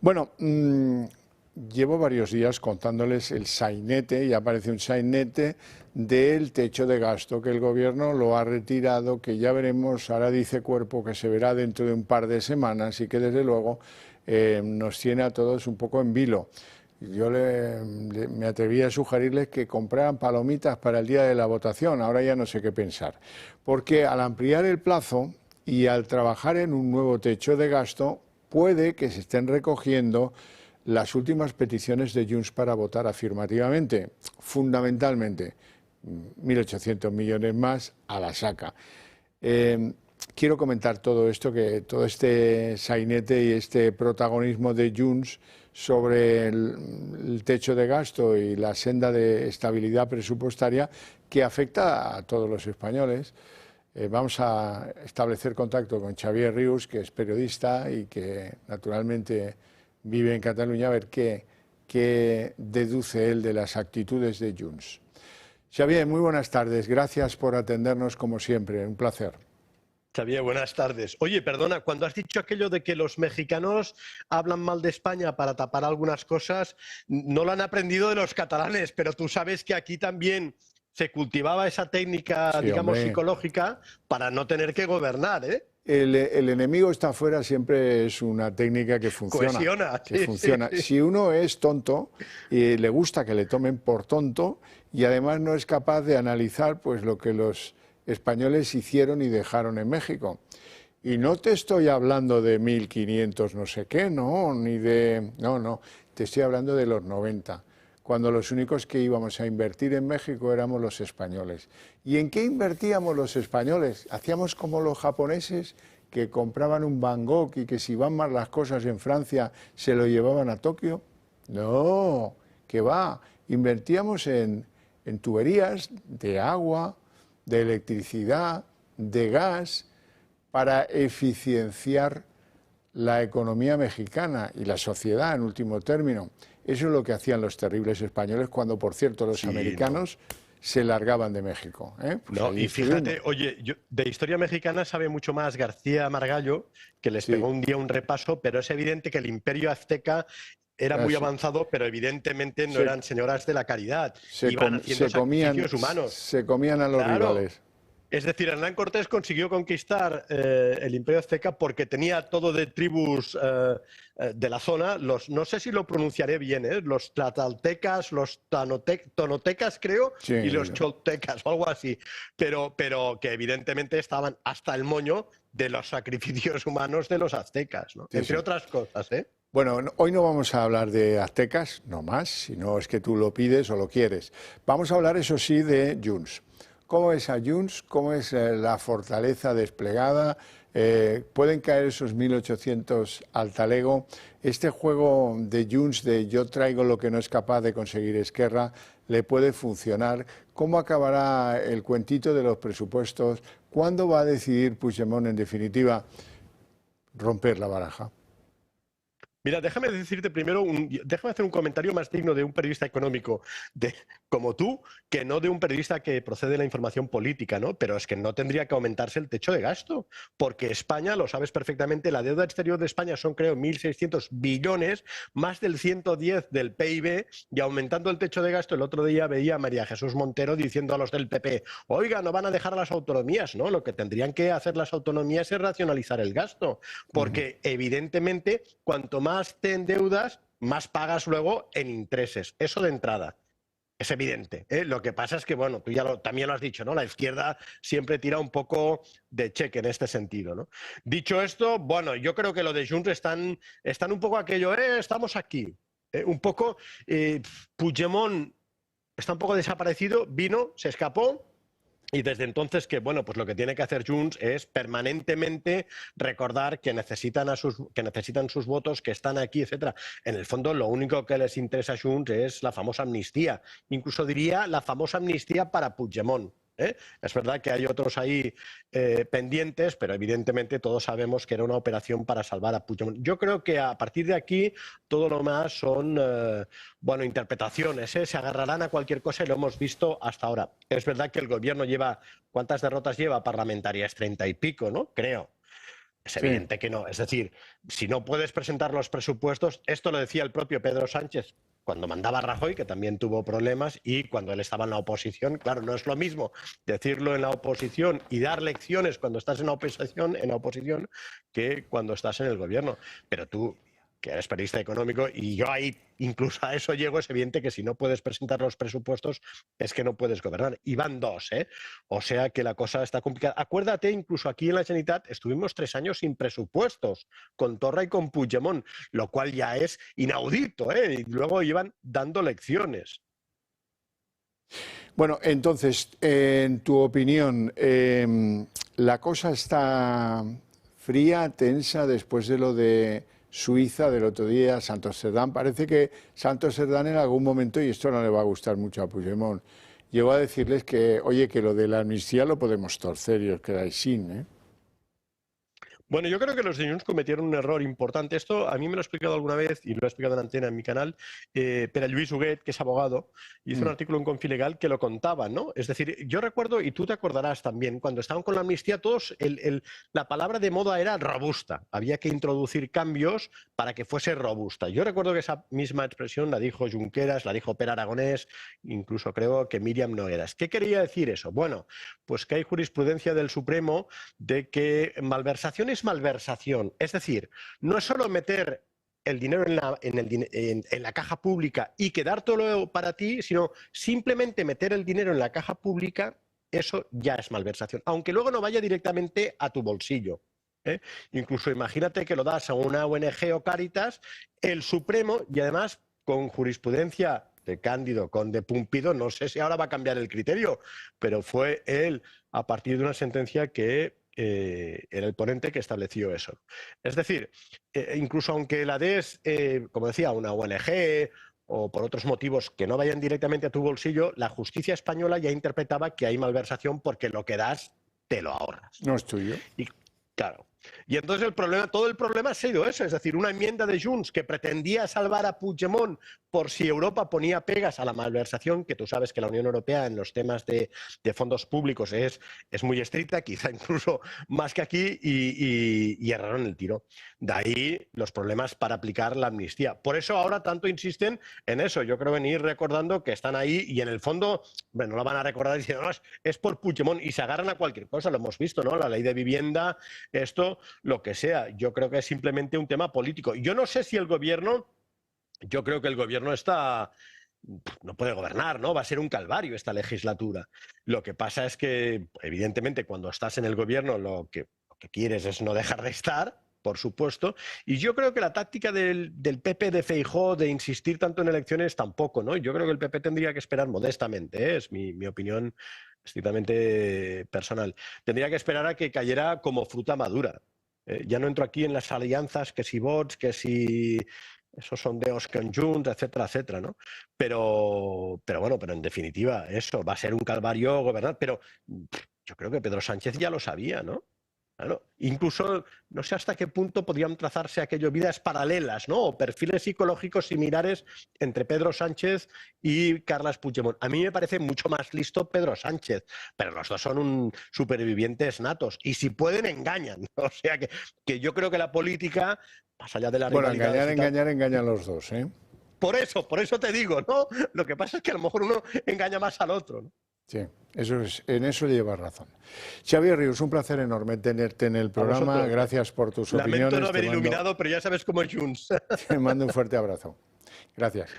Bueno, llevo varios días contándoles el sainete, y aparece un sainete del techo de gasto, que el gobierno lo ha retirado, que ya veremos, ahora dice Cuerpo que se verá dentro de un par de semanas y que desde luego nos tiene a todos un poco en vilo. Yo me atreví a sugerirles que compraran palomitas para el día de la votación, ahora ya no sé qué pensar, porque al ampliar el plazo y al trabajar en un nuevo techo de gasto, puede que se estén recogiendo las últimas peticiones de Junts para votar afirmativamente, fundamentalmente 1.800 millones más a la saca. Quiero comentar todo esto, que todo este sainete y este protagonismo de Junts sobre el techo de gasto y la senda de estabilidad presupuestaria que afecta a todos los españoles. Vamos a establecer contacto con Xavier Rius, que es periodista y que naturalmente vive en Cataluña, a ver qué deduce él de las actitudes de Junts. Xavier, muy buenas tardes. Gracias por atendernos como siempre. Un placer. Xavier, buenas tardes. Oye, perdona, cuando has dicho aquello de que los mexicanos hablan mal de España para tapar algunas cosas, no lo han aprendido de los catalanes, pero tú sabes que aquí también se cultivaba esa técnica, Sí, digamos, hombre, psicológica para no tener que gobernar, ¿eh? El enemigo está afuera siempre es una técnica que funciona. Cohesiona. Que funciona. Sí. Si uno es tonto y le gusta que le tomen por tonto y además no es capaz de analizar pues lo que los españoles hicieron y dejaron en México. Y no te estoy hablando de 1500 no sé qué, no, ni de... No, te estoy hablando de los 90, cuando los únicos que íbamos a invertir en México éramos los españoles. ¿Y en qué invertíamos los españoles? Hacíamos como los japoneses, que compraban un Van Gogh y que si van mal las cosas en Francia se lo llevaban a Tokio. No, que va, invertíamos en tuberías de agua, de electricidad, de gas, para eficienciar la economía mexicana y la sociedad en último término. Eso es lo que hacían los terribles españoles cuando, por cierto, los americanos se largaban de México. Pues no, y fíjate, oye, de historia mexicana sabe mucho más García Margallo, que les pegó un día un repaso, pero es evidente que el imperio azteca era muy avanzado, pero evidentemente no eran señoras de la caridad. Iban haciendo sacrificios humanos. Se comían a los rivales. Es decir, Hernán Cortés consiguió conquistar el Imperio Azteca porque tenía todo de tribus de la zona, no sé si lo pronunciaré bien, los tlataltecas, los tonotecas, creo, y los choltecas, o algo así, pero que evidentemente estaban hasta el moño de los sacrificios humanos de los aztecas, ¿no? Entre otras cosas, ¿eh? Bueno, hoy no vamos a hablar de aztecas, no más, si no es que tú lo pides o lo quieres. Vamos a hablar, eso sí, de Junts. ¿Cómo es a Junts? ¿Cómo es la fortaleza desplegada? ¿Pueden caer esos 1.800 al talego? Este juego de Junts de yo traigo lo que no es capaz de conseguir Esquerra, ¿le puede funcionar? ¿Cómo acabará el cuentito de los presupuestos? ¿Cuándo va a decidir Puigdemont, en definitiva, romper la baraja? Mira, déjame decirte primero, déjame hacer un comentario más digno de un periodista económico como tú, que no de un periodista que procede de la información política, ¿no? Pero es que no tendría que aumentarse el techo de gasto, porque España, lo sabes perfectamente, la deuda exterior de España son, creo, 1.600 billones, más del 110 del PIB, y aumentando el techo de gasto, el otro día veía a María Jesús Montero diciendo a los del PP, oiga, no van a dejar a las autonomías, ¿no? Lo que tendrían que hacer las autonomías es racionalizar el gasto, porque evidentemente, cuanto más te endeudas, más pagas luego en intereses. Eso de entrada. Es evidente, ¿eh? Lo que pasa es que, bueno, tú ya también lo has dicho, ¿no? La izquierda siempre tira un poco de cheque en este sentido, ¿no? Dicho esto, bueno, yo creo que lo de Junts están un poco aquello, estamos aquí. Un poco, Puigdemont está un poco desaparecido, vino, se escapó. Y desde entonces que, bueno, pues lo que tiene que hacer Junts es permanentemente recordar que necesitan sus votos, que están aquí, etcétera. En el fondo, lo único que les interesa a Junts es la famosa amnistía. Incluso diría la famosa amnistía para Puigdemont, ¿eh? Es verdad que hay otros ahí pendientes, pero evidentemente todos sabemos que era una operación para salvar a Puigdemont. Yo creo que a partir de aquí todo lo más son bueno, interpretaciones, ¿eh? Se agarrarán a cualquier cosa y lo hemos visto hasta ahora. Es verdad que el gobierno lleva, ¿cuántas derrotas lleva parlamentarias? 30 y pico, ¿no? Creo. Es evidente que no. Es decir, si no puedes presentar los presupuestos, esto lo decía el propio Pedro Sánchez cuando mandaba a Rajoy, que también tuvo problemas, y cuando él estaba en la oposición. Claro, no es lo mismo decirlo en la oposición y dar lecciones cuando estás en la oposición que cuando estás en el gobierno. Pero tú, que eres periodista económico, y yo ahí incluso a eso llego, es evidente que si no puedes presentar los presupuestos es que no puedes gobernar. Y van dos, ¿eh? O sea que la cosa está complicada. Acuérdate, incluso aquí en la Generalitat estuvimos 3 años sin presupuestos, con Torra y con Puigdemont, lo cual ya es inaudito, ¿eh? Y luego iban dando lecciones. Bueno, entonces, en tu opinión, ¿la cosa está fría, tensa después de lo de Suiza del otro día, Santos Cerdán? Parece que Santos Cerdán en algún momento, y esto no le va a gustar mucho a Puigdemont, llegó a decirles que, oye, que lo de la amnistía lo podemos torcer y os quedáis sin, ¿eh? Bueno, yo creo que los de Junts cometieron un error importante. Esto a mí me lo he explicado alguna vez y lo he explicado en antena en mi canal. Pero Lluís Huguet, que es abogado, hizo un artículo en Confilegal que lo contaba, ¿no? Es decir, yo recuerdo, y tú te acordarás también, cuando estaban con la amnistía, todos, la palabra de moda era robusta. Había que introducir cambios para que fuese robusta. Yo recuerdo que esa misma expresión la dijo Junqueras, la dijo Per Aragonés, incluso creo que Míriam Nogueras. ¿Qué quería decir eso? Bueno, pues que hay jurisprudencia del Supremo de que malversación es malversación. Es decir, no es solo meter el dinero en la caja pública y quedártelo para ti, sino simplemente meter el dinero en la caja pública, eso ya es malversación, aunque luego no vaya directamente a tu bolsillo. Incluso imagínate que lo das a una ONG o Cáritas, el Supremo, y además con jurisprudencia de Cándido Conde Pumpido, no sé si ahora va a cambiar el criterio, pero fue él a partir de una sentencia que era el ponente que estableció eso. Es decir, incluso aunque la des, como decía, a una ONG o por otros motivos que no vayan directamente a tu bolsillo, la justicia española ya interpretaba que hay malversación porque lo que das te lo ahorras. No es tuyo. Y claro. Y entonces todo el problema ha sido eso, es decir, una enmienda de Junts que pretendía salvar a Puigdemont por si Europa ponía pegas a la malversación, que tú sabes que la Unión Europea en los temas de fondos públicos es muy estricta, quizá incluso más que aquí, y erraron el tiro. De ahí los problemas para aplicar la amnistía. Por eso ahora tanto insisten en eso. Yo creo venir recordando que están ahí y en el fondo, bueno, no la van a recordar diciendo, no, es por Puigdemont, y se agarran a cualquier cosa, lo hemos visto, ¿no? La ley de vivienda, esto, lo que sea. Yo creo que es simplemente un tema político. Yo no sé si el gobierno, yo creo que el gobierno no puede gobernar, ¿no? Va a ser un calvario esta legislatura. Lo que pasa es que, evidentemente, cuando estás en el gobierno, lo que quieres es no dejar de estar, por supuesto, y yo creo que la táctica del PP de Feijóo de insistir tanto en elecciones tampoco, ¿no? Yo creo que el PP tendría que esperar modestamente, ¿eh? Es mi opinión estrictamente personal. Tendría que esperar a que cayera como fruta madura. Ya no entro aquí en las alianzas, que si Vox, que si esos sondeos con Junts, etcétera, etcétera, ¿no? Pero bueno, pero en definitiva, eso va a ser un calvario gobernar. Pero yo creo que Pedro Sánchez ya lo sabía, ¿no? Claro. Incluso no sé hasta qué punto podrían trazarse aquello vidas paralelas, ¿no? O perfiles psicológicos similares entre Pedro Sánchez y Carles Puigdemont. A mí me parece mucho más listo Pedro Sánchez, pero los dos son supervivientes natos y si pueden engañan. O sea que yo creo que la política, más allá de la rivalidad... Bueno, engañan los dos, ¿eh? Por eso te digo, ¿no? Lo que pasa es que a lo mejor uno engaña más al otro, ¿no? Sí, en eso llevas razón. Xavier Rius, un placer enorme tenerte en el programa. Gracias por tus opiniones. Lamento no haber iluminado, pero ya sabes cómo es Junts. Te mando un fuerte abrazo. Gracias.